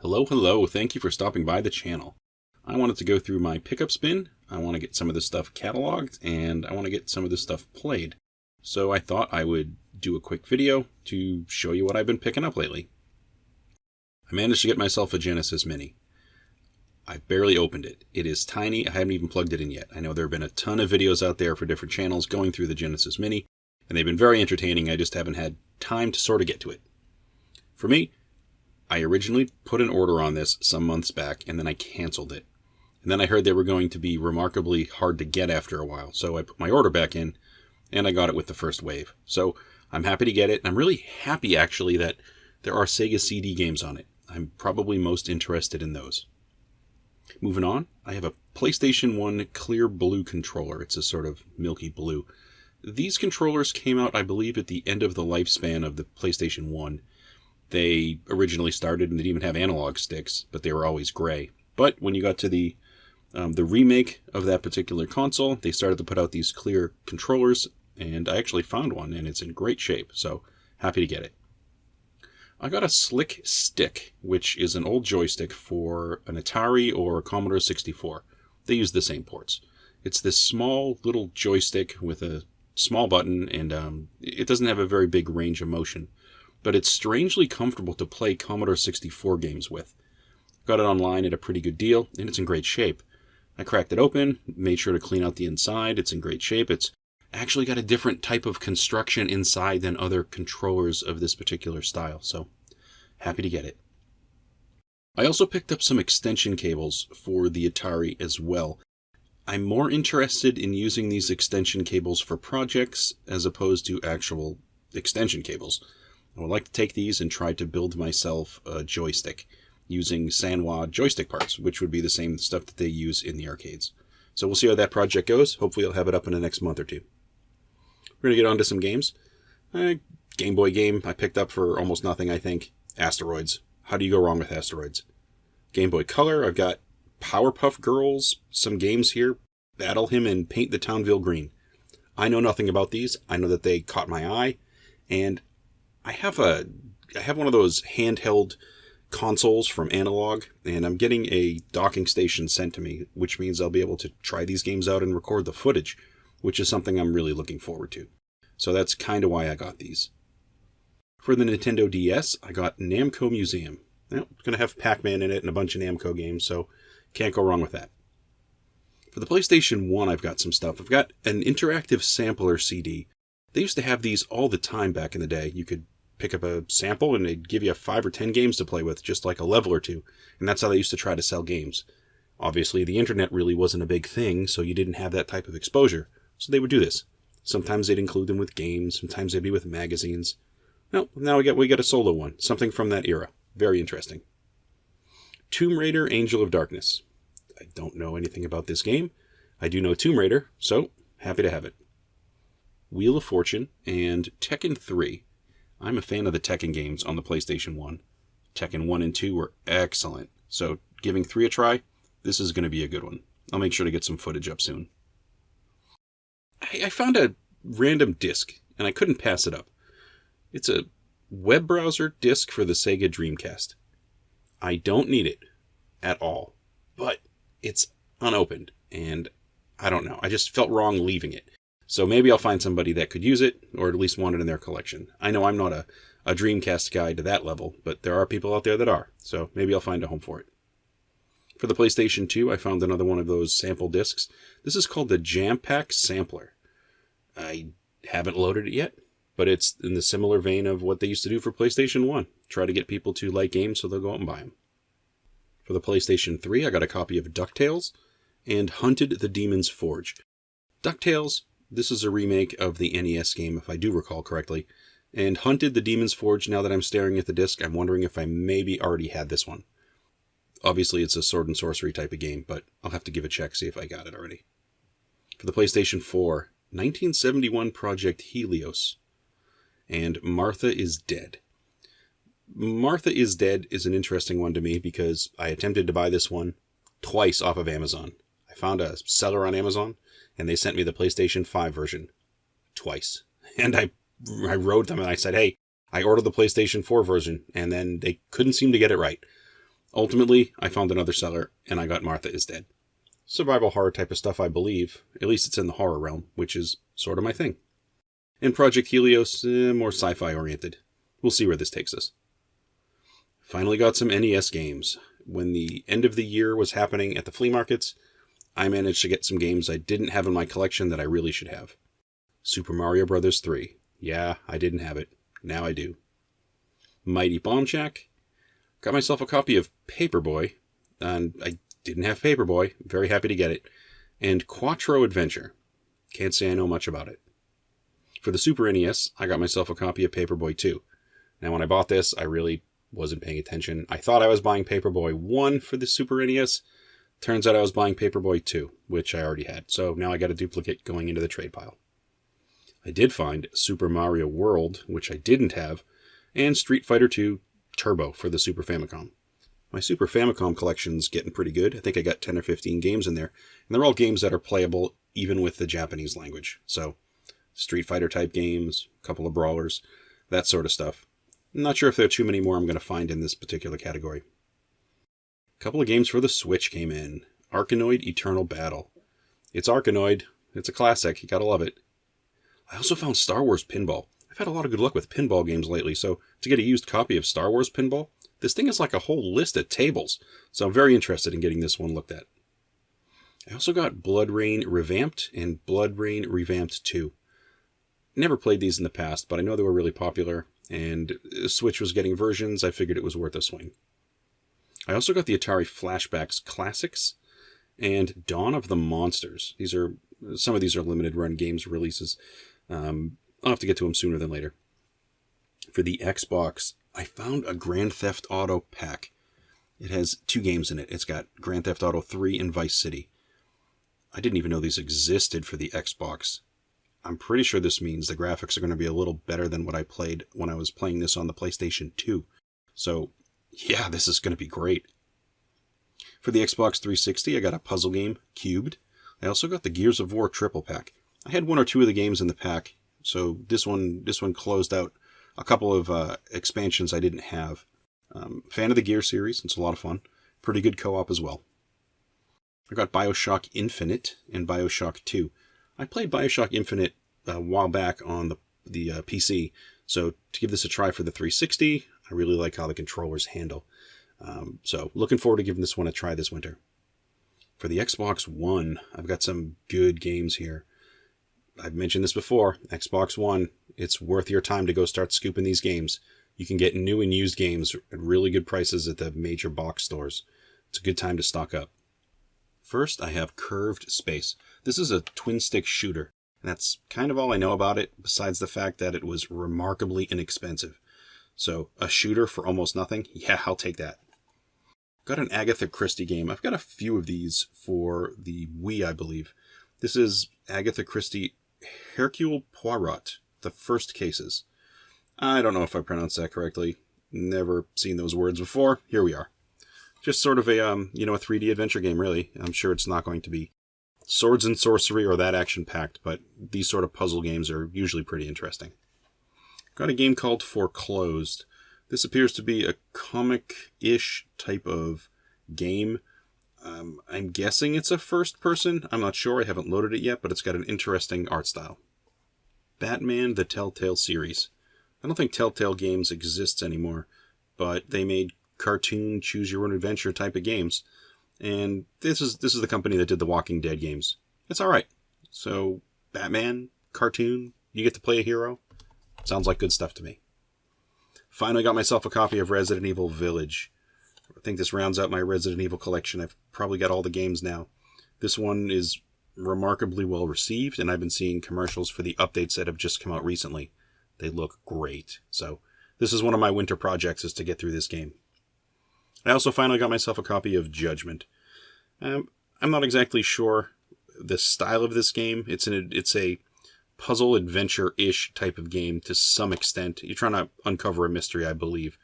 Hello, thank you for stopping by the channel. I wanted to go through my pickup bin, I want to get some of this stuff cataloged, and I want to get some of this stuff played. So I thought I would do a quick video to show you what I've been picking up lately. I managed to get myself a Genesis Mini. I've barely opened it. It is tiny, I haven't even plugged it in yet. I know there have been a ton of videos out there for different channels going through the Genesis Mini, and they've been very entertaining, I just haven't had time to sort of get to it. For me, I originally put an order on this some months back, and then I canceled it. And then I heard they were going to be remarkably hard to get after a while, so I put my order back in, and I got it with the first wave. So I'm happy to get it, and I'm really happy actually that there are Sega CD games on it. I'm probably most interested in those. Moving on, I have a PlayStation 1 clear blue controller. It's a sort of milky blue. These controllers came out, I believe, at the end of the lifespan of the PlayStation 1. They originally started and didn't even have analog sticks, but they were always gray. But when you got to the remake of that particular console, they started to put out these clear controllers, and I actually found one, and it's in great shape, so happy to get it. I got a Slick Stick, which is an old joystick for an Atari or a Commodore 64. They use the same ports. It's this small little joystick with a small button, and it doesn't have a very big range of motion, but it's strangely comfortable to play Commodore 64 games with. Got it online at a pretty good deal, and it's in great shape. I cracked it open, made sure to clean out the inside. It's in great shape. It's actually got a different type of construction inside than other controllers of this particular style, so happy to get it. I also picked up some extension cables for the Atari as well. I'm more interested in using these extension cables for projects as opposed to actual extension cables. I would like to take these and try to build myself a joystick using Sanwa joystick parts, which would be the same stuff that they use in the arcades. So we'll see how that project goes. Hopefully I'll have it up in the next month or two. We're going to get on to some games. Game Boy game I picked up for almost nothing, I think. Asteroids. How do you go wrong with Asteroids? Game Boy Color, I've got Powerpuff Girls, some games here. Battle Him and Paint the Townville Green. I know nothing about these. I know that they caught my eye, and I have one of those handheld consoles from Analog, and I'm getting a docking station sent to me, which means I'll be able to try these games out and record the footage, which is something I'm really looking forward to. So that's kind of why I got these. For the Nintendo DS, I got Namco Museum. Now, it's going to have Pac-Man in it and a bunch of Namco games, so can't go wrong with that. For the PlayStation 1, I've got some stuff. I've got an interactive sampler CD. They used to have these all the time back in the day. You could pick up a sample and they'd give you 5 or 10 games to play with, just like a level or two. And that's how they used to try to sell games. Obviously, the internet really wasn't a big thing, so you didn't have that type of exposure. So they would do this. Sometimes they'd include them with games, sometimes they'd be with magazines. No, now we get a solo one, something from that era. Very interesting. Tomb Raider Angel of Darkness. I don't know anything about this game. I do know Tomb Raider, so happy to have it. Wheel of Fortune and Tekken 3. I'm a fan of the Tekken games on the PlayStation 1. Tekken 1 and 2 were excellent, so giving 3 a try, this is going to be a good one. I'll make sure to get some footage up soon. I found a random disc, and I couldn't pass it up. It's a web browser disc for the Sega Dreamcast. I don't need it at all, but it's unopened, and I don't know. I just felt wrong leaving it. So maybe I'll find somebody that could use it, or at least want it in their collection. I know I'm not a Dreamcast guy to that level, but there are people out there that are, so maybe I'll find a home for it. For the PlayStation 2, I found another one of those sample discs. This is called the Jam Pack Sampler. I haven't loaded it yet, but it's in the similar vein of what they used to do for PlayStation 1. Try to get people to like games so they'll go out and buy them. For the PlayStation 3, I got a copy of DuckTales and Hunted the Demon's Forge. DuckTales, this is a remake of the NES game, if I do recall correctly. And Hunted the Demon's Forge, now that I'm staring at the disc, I'm wondering if I maybe already had this one. Obviously, it's a sword and sorcery type of game, but I'll have to give a check, see if I got it already. For the PlayStation 4, 1971 Project Helios and Martha is Dead. Martha is Dead is an interesting one to me because I attempted to buy this one twice off of Amazon. I found a seller on Amazon, and they sent me the PlayStation 5 version twice. And I wrote them and I said, hey, I ordered the PlayStation 4 version, and then they couldn't seem to get it right. Ultimately, I found another seller, and I got Martha is Dead. Survival horror type of stuff, I believe. At least it's in the horror realm, which is sort of my thing. And Project Helios, more sci-fi oriented. We'll see where this takes us. Finally got some NES games. When the end of the year was happening at the flea markets, I managed to get some games I didn't have in my collection that I really should have. Super Mario Bros. 3. Yeah, I didn't have it. Now I do. Mighty Bomb Shack. Got myself a copy of Paperboy, and I didn't have Paperboy. Very happy to get it. And Quattro Adventure. Can't say I know much about it. For the Super NES, I got myself a copy of Paperboy 2. Now, when I bought this, I really wasn't paying attention. I thought I was buying Paperboy 1 for the Super NES. Turns out I was buying Paperboy 2, which I already had. So now I got a duplicate going into the trade pile. I did find Super Mario World, which I didn't have, and Street Fighter 2 Turbo for the Super Famicom. My Super Famicom collection's getting pretty good. I think I got 10 or 15 games in there, and they're all games that are playable even with the Japanese language. So, Street Fighter type games, a couple of brawlers, that sort of stuff. I'm not sure if there are too many more I'm going to find in this particular category. A couple of games for the Switch came in. Arkanoid Eternal Battle. It's Arkanoid. It's a classic. You gotta love it. I also found Star Wars Pinball. I've had a lot of good luck with pinball games lately, so to get a used copy of Star Wars Pinball, this thing is like a whole list of tables, so I'm very interested in getting this one looked at. I also got Blood Rain Revamped and Blood Rain Revamped 2. Never played these in the past, but I know they were really popular, and Switch was getting versions. I figured it was worth a swing. I also got the Atari Flashbacks Classics and Dawn of the Monsters. Some of these are limited run games releases. I'll have to get to them sooner than later. For the Xbox, I found a Grand Theft Auto pack. It has 2 games in it. It's got Grand Theft Auto 3 and Vice City. I didn't even know these existed for the Xbox. I'm pretty sure this means the graphics are going to be a little better than what I played when I was playing this on the PlayStation 2. So, yeah, this is going to be great. For the Xbox 360, I got a puzzle game, Cubed. I also got the Gears of War triple pack. I had 1 or 2 of the games in the pack, so this one closed out a couple of expansions I didn't have. Fan of the Gear series, it's a lot of fun. Pretty good co-op as well. I got BioShock Infinite and BioShock 2. I played BioShock Infinite a while back on the PC, so to give this a try for the 360, I really like how the controllers handle. So looking forward to giving this one a try this winter. For the Xbox One, I've got some good games here. I've mentioned this before, Xbox One, it's worth your time to go start scooping these games. You can get new and used games at really good prices at the major box stores. It's a good time to stock up. First, I have Curved Space. This is a twin-stick shooter. And that's kind of all I know about it, besides the fact that it was remarkably inexpensive. So, a shooter for almost nothing? Yeah, I'll take that. Got an Agatha Christie game. I've got a few of these for the Wii, I believe. This is Agatha Christie Hercule Poirot, The First Cases. I don't know if I pronounced that correctly. Never seen those words before. Here we are. Just sort of a 3D adventure game, really. I'm sure it's not going to be swords and sorcery or that action-packed, but these sort of puzzle games are usually pretty interesting. Got a game called Foreclosed. This appears to be a comic-ish type of game. I'm guessing it's a first-person. I'm not sure. I haven't loaded it yet, but it's got an interesting art style. Batman: The Telltale Series. I don't think Telltale Games exists anymore, but they made cartoon, choose-your-own-adventure type of games. And this is the company that did the Walking Dead games. It's alright. So, Batman, cartoon, you get to play a hero. Sounds like good stuff to me. Finally got myself a copy of Resident Evil Village. I think this rounds out my Resident Evil collection. I've probably got all the games now. This one is remarkably well received, and I've been seeing commercials for the updates that have just come out recently. They look great. So, this is one of my winter projects, is to get through this game. I also finally got myself a copy of Judgment. I'm not exactly sure the style of this game. It's a puzzle adventure-ish type of game to some extent. You're trying to uncover a mystery, I believe.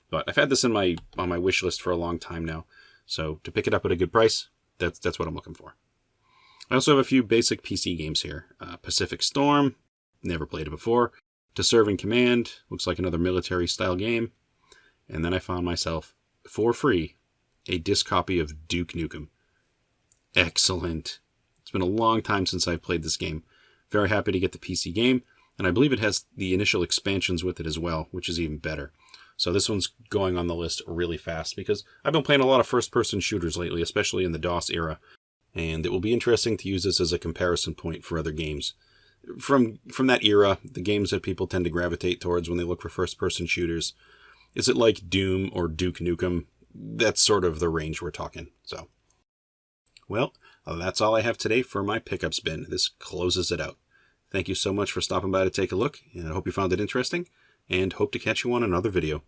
But I've had this on my wish list for a long time now. So to pick it up at a good price, that's what I'm looking for. I also have a few basic PC games here. Pacific Storm, never played it before. To Serve and Command, looks like another military-style game. And then I found myself, for free, a disc copy of Duke Nukem. Excellent. It's been a long time since I've played this game. Very happy to get the PC game, and I believe it has the initial expansions with it as well, which is even better. So this one's going on the list really fast because I've been playing a lot of first-person shooters lately, especially in the DOS era, and it will be interesting to use this as a comparison point for other games. From that era, the games that people tend to gravitate towards when they look for first-person shooters, is it like Doom or Duke Nukem? That's sort of the range we're talking. So, well, that's all I have today for my pickup spin. This closes it out. Thank you so much for stopping by to take a look, and I hope you found it interesting, and hope to catch you on another video.